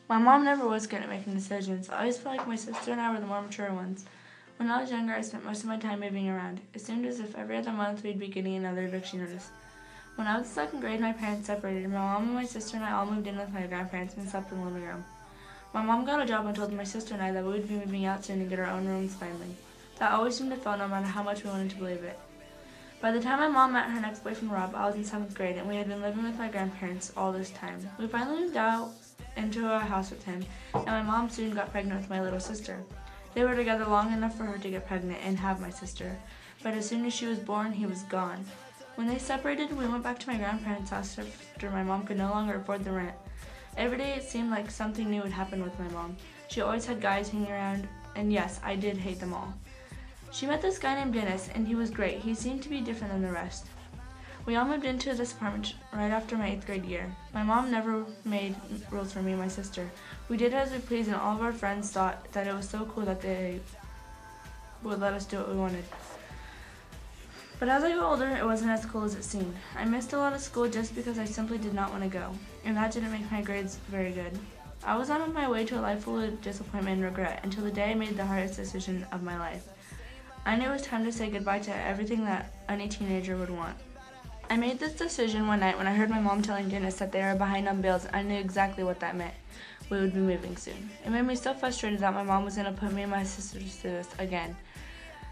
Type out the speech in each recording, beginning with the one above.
My mom never was good at making decisions. I always felt like my sister and I were the more mature ones. When I was younger, I spent most of my time moving around. It seemed as if every other month we'd be getting another eviction notice. When I was in second grade, my parents separated. My mom and my sister and I all moved in with my grandparents and slept in the living room. My mom got a job and told my sister and I that we would be moving out soon and get our own rooms finally. That always seemed to fail no matter how much we wanted to believe it. By the time my mom met her next boyfriend Rob, I was in 7th grade and we had been living with my grandparents all this time. We finally moved out into a house with him, and my mom soon got pregnant with my little sister. They were together long enough for her to get pregnant and have my sister, but as soon as she was born, he was gone. When they separated, we went back to my grandparents' house after my mom could no longer afford the rent. Every day it seemed like something new would happen with my mom. She always had guys hanging around, and yes, I did hate them all. She met this guy named Dennis, and he was great. He seemed to be different than the rest. We all moved into this apartment right after my 8th grade year. My mom never made rules for me and my sister. We did as we pleased, and all of our friends thought that it was so cool that they would let us do what we wanted. But as I got older, it wasn't as cool as it seemed. I missed a lot of school just because I simply did not want to go, and that didn't make my grades very good. I was on my way to a life full of disappointment and regret until the day I made the hardest decision of my life. I knew it was time to say goodbye to everything that any teenager would want. I made this decision one night when I heard my mom telling Dennis that they were behind on bills, and I knew exactly what that meant. We would be moving soon. It made me so frustrated that my mom was going to put me and my sisters through this again.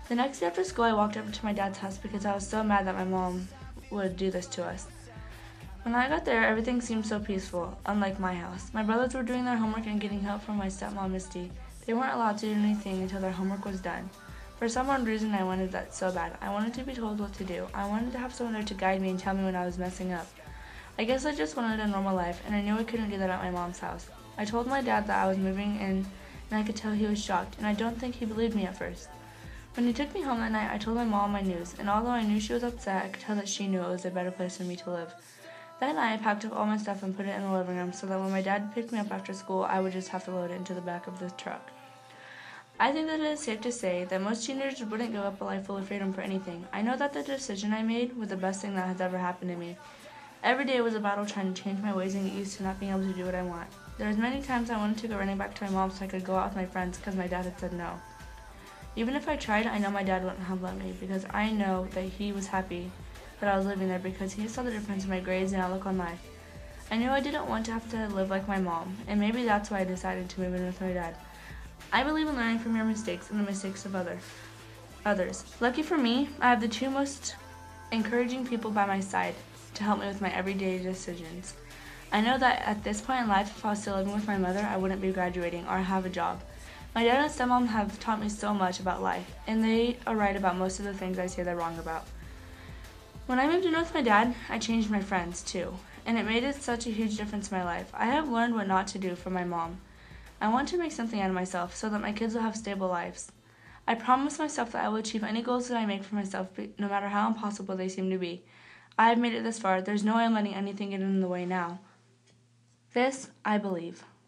The next day after school, I walked over to my dad's house because I was so mad that my mom would do this to us. When I got there, everything seemed so peaceful, unlike my house. My brothers were doing their homework and getting help from my stepmom, Misty. They weren't allowed to do anything until their homework was done. For some odd reason, I wanted that so bad. I wanted to be told what to do. I wanted to have someone there to guide me and tell me when I was messing up. I guess I just wanted a normal life, and I knew I couldn't do that at my mom's house. I told my dad that I was moving in, and I could tell he was shocked, and I don't think he believed me at first. When he took me home that night, I told my mom my news, and although I knew she was upset, I could tell that she knew it was a better place for me to live. That night, I packed up all my stuff and put it in the living room so that when my dad picked me up after school, I would just have to load it into the back of the truck. I think that it is safe to say that most teenagers wouldn't give up a life full of freedom for anything. I know that the decision I made was the best thing that has ever happened to me. Every day was a battle trying to change my ways and get used to not being able to do what I want. There was many times I wanted to go running back to my mom so I could go out with my friends because my dad had said no. Even if I tried, I know my dad wouldn't have let me because I know that he was happy that I was living there because he saw the difference in my grades and outlook on life. I knew I didn't want to have to live like my mom, and maybe that's why I decided to move in with my dad. I believe in learning from your mistakes and the mistakes of others. Lucky for me, I have the two most encouraging people by my side to help me with my everyday decisions. I know that at this point in life, if I was still living with my mother, I wouldn't be graduating or have a job. My dad and stepmom have taught me so much about life, and they are right about most of the things I say they're wrong about. When I moved in with my dad, I changed my friends too, and it made such a huge difference in my life. I have learned what not to do from my mom. I want to make something out of myself so that my kids will have stable lives. I promise myself that I will achieve any goals that I make for myself, no matter how impossible they seem to be. I have made it this far. There's no way I'm letting anything get in the way now. This, I believe.